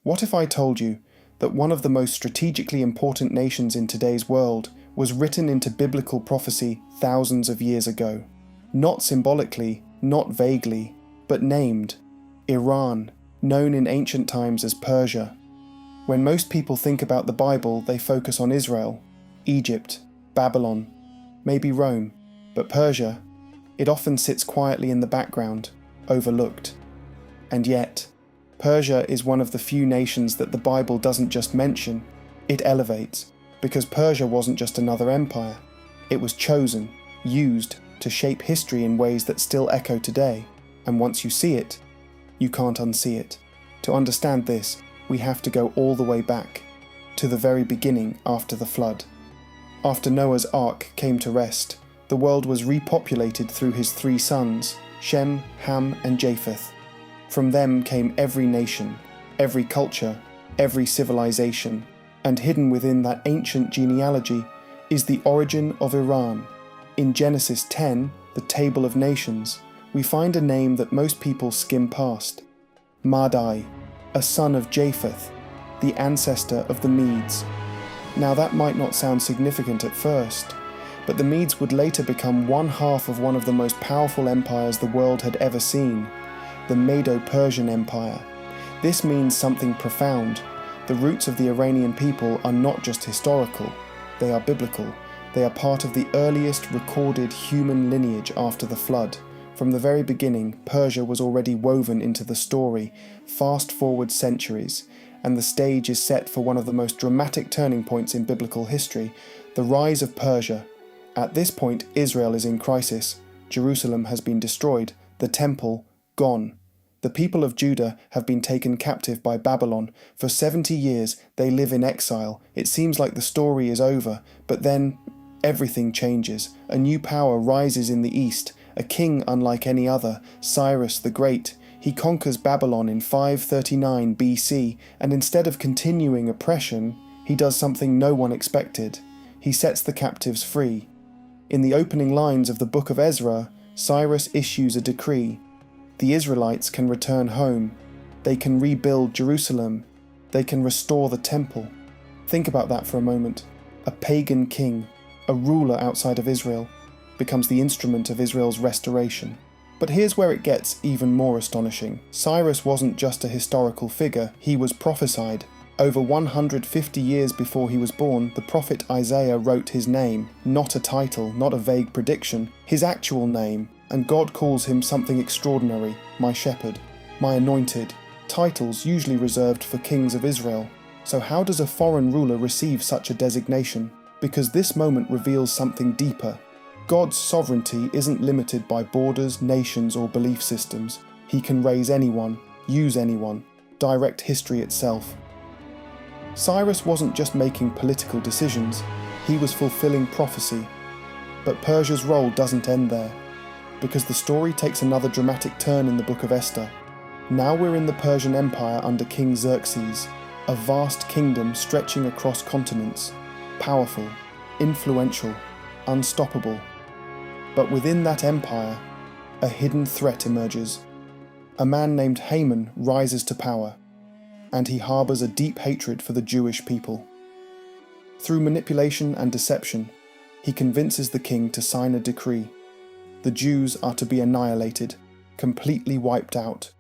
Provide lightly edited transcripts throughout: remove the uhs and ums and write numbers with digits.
What if I told you that one of the most strategically important nations in today's world was written into biblical prophecy thousands of years ago? Not symbolically, not vaguely, but named Iran, known in ancient times as Persia. When most people think about the Bible, they focus on Israel, Egypt, Babylon, maybe Rome, but Persia, it often sits quietly in the background, overlooked. And yet, Persia is one of the few nations that the Bible doesn't just mention, it elevates, because Persia wasn't just another empire. It was chosen, used to shape history in ways that still echo today, and once you see it, you can't unsee it. To understand this, we have to go all the way back, to the very beginning after the flood. After Noah's Ark came to rest, the world was repopulated through his 3 sons, Shem, Ham, and Japheth. From them came every nation, every culture, every civilization, and hidden within that ancient genealogy is the origin of Iran. In Genesis 10, the Table of Nations, we find a name that most people skim past. Madai, a son of Japheth, the ancestor of the Medes. Now that might not sound significant at first, but the Medes would later become one half of one of the most powerful empires the world had ever seen, the Medo-Persian Empire. This means something profound. The roots of the Iranian people are not just historical, they are biblical. They are part of the earliest recorded human lineage after the flood. From the very beginning, Persia was already woven into the story, fast forward centuries, and the stage is set for one of the most dramatic turning points in biblical history, the rise of Persia. At this point, Israel is in crisis. Jerusalem has been destroyed, the temple gone. The people of Judah have been taken captive by Babylon. For 70 years they live in exile. It seems like the story is over, but then everything changes. A new power rises in the east, a king unlike any other, Cyrus the Great. He conquers Babylon in 539 BC, and instead of continuing oppression, he does something no one expected. He sets the captives free. In the opening lines of the book of Ezra, Cyrus issues a decree. The Israelites can return home. They can rebuild Jerusalem. They can restore the temple. Think about that for a moment. A pagan king, a ruler outside of Israel, becomes the instrument of Israel's restoration. But here's where it gets even more astonishing. Cyrus wasn't just a historical figure, he was prophesied. Over 150 years before he was born, the prophet Isaiah wrote his name, not a title, not a vague prediction, his actual name, and God calls him something extraordinary, my shepherd, my anointed, titles usually reserved for kings of Israel. So how does a foreign ruler receive such a designation? Because this moment reveals something deeper. God's sovereignty isn't limited by borders, nations, or belief systems. He can raise anyone, use anyone, direct history itself. Cyrus wasn't just making political decisions, he was fulfilling prophecy. But Persia's role doesn't end there, because the story takes another dramatic turn in the book of Esther. Now we're in the Persian Empire under King Xerxes, a vast kingdom stretching across continents, powerful, influential, unstoppable. But within that empire, a hidden threat emerges. A man named Haman rises to power, and he harbours a deep hatred for the Jewish people. Through manipulation and deception, he convinces the king to sign a decree. The Jews are to be annihilated, completely wiped out.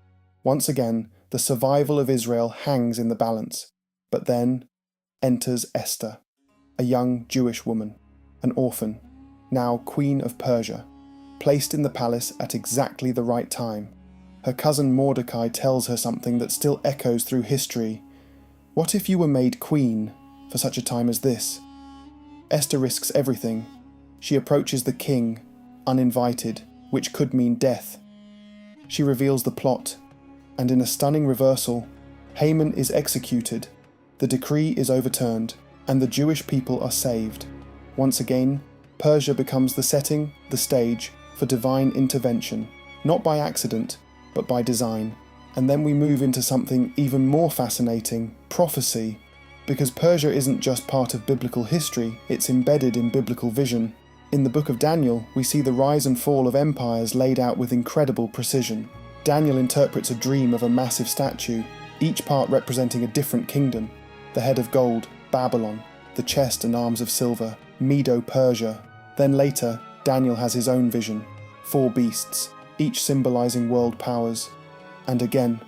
Once again, the survival of Israel hangs in the balance. But then enters Esther, a young Jewish woman, an orphan, now Queen of Persia, placed in the palace at exactly the right time. Her cousin Mordecai tells her something that still echoes through history. What if you were made queen for such a time as this? Esther risks everything. She approaches the king, uninvited, which could mean death. She reveals the plot, and in a stunning reversal, Haman is executed, the decree is overturned, and the Jewish people are saved. Once again, Persia becomes the setting, the stage, for divine intervention, not by accident, but by design. And then we move into something even more fascinating, prophecy, because Persia isn't just part of biblical history, it's embedded in biblical vision. In the book of Daniel, we see the rise and fall of empires laid out with incredible precision. Daniel interprets a dream of a massive statue, each part representing a different kingdom: the head of gold, Babylon; the chest and arms of silver, Medo-Persia. Then later, Daniel has his own vision: 4 beasts, each symbolizing world powers. And again,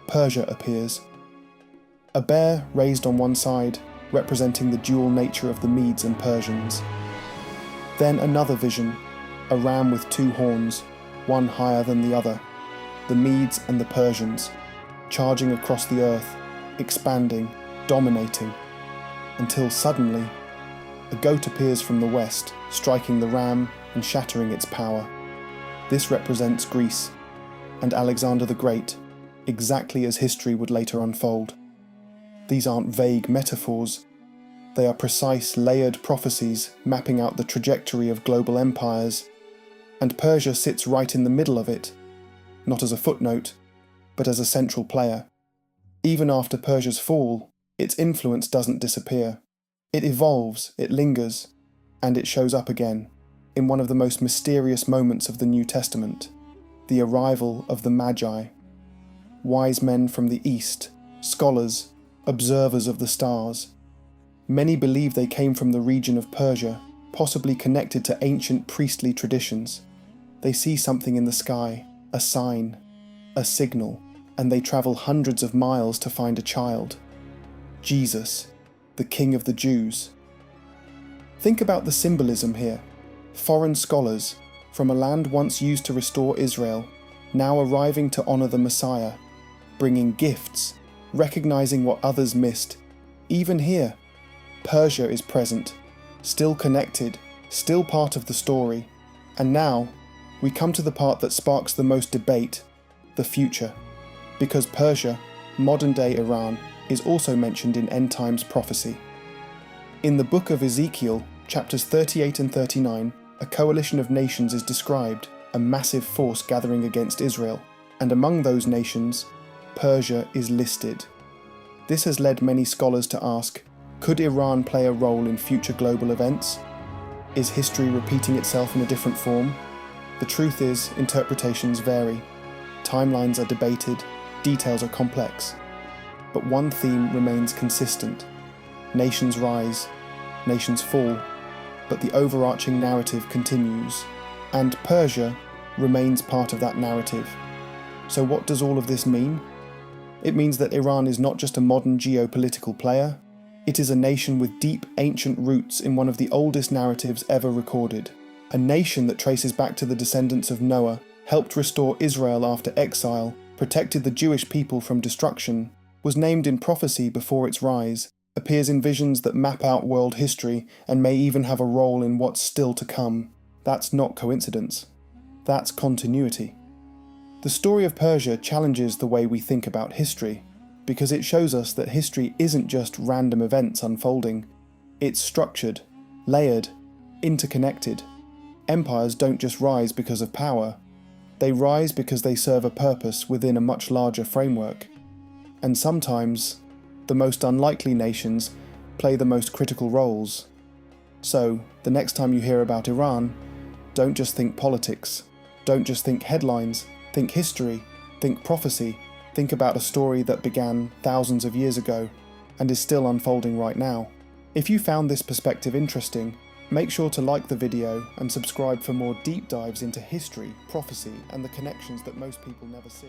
Persia appears. A bear raised on one side, representing the dual nature of the Medes and Persians. Then another vision, a ram with 2 horns, one higher than the other, the Medes and the Persians, charging across the earth, expanding, dominating, until suddenly, a goat appears from the west, striking the ram and shattering its power. This represents Greece and Alexander the Great, exactly as history would later unfold. These aren't vague metaphors. They are precise, layered prophecies mapping out the trajectory of global empires, and Persia sits right in the middle of it, not as a footnote, but as a central player. Even after Persia's fall, its influence doesn't disappear. It evolves, it lingers, and it shows up again, in one of the most mysterious moments of the New Testament, the arrival of the Magi. Wise men from the East, scholars, observers of the stars. Many believe they came from the region of Persia, possibly connected to ancient priestly traditions. They see something in the sky, a sign, a signal, and they travel hundreds of miles to find a child. Jesus, the King of the Jews. Think about the symbolism here. Foreign scholars, from a land once used to restore Israel, now arriving to honor the Messiah, bringing gifts, recognizing what others missed. Even here, Persia is present, still connected, still part of the story. And now, we come to the part that sparks the most debate: the future. Because Persia, modern-day Iran, is also mentioned in end times prophecy. In the book of Ezekiel, chapters 38 and 39, a coalition of nations is described, a massive force gathering against Israel, and among those nations, Persia is listed. This has led many scholars to ask, could Iran play a role in future global events? Is history repeating itself in a different form? The truth is, interpretations vary. Timelines are debated, details are complex. But one theme remains consistent. Nations rise, nations fall, but the overarching narrative continues, and Persia remains part of that narrative. So what does all of this mean? It means that Iran is not just a modern geopolitical player, it is a nation with deep ancient roots in one of the oldest narratives ever recorded. A nation that traces back to the descendants of Noah, helped restore Israel after exile, protected the Jewish people from destruction, was named in prophecy before its rise, appears in visions that map out world history, and may even have a role in what's still to come. That's not coincidence. That's continuity. The story of Persia challenges the way we think about history, because it shows us that history isn't just random events unfolding. It's structured, layered, interconnected. Empires don't just rise because of power. They rise because they serve a purpose within a much larger framework. And sometimes, the most unlikely nations play the most critical roles. So, the next time you hear about Iran, don't just think politics. Don't just think headlines. Think history. Think prophecy. Think about a story that began thousands of years ago and is still unfolding right now. If you found this perspective interesting, make sure to like the video and subscribe for more deep dives into history, prophecy, and the connections that most people never see.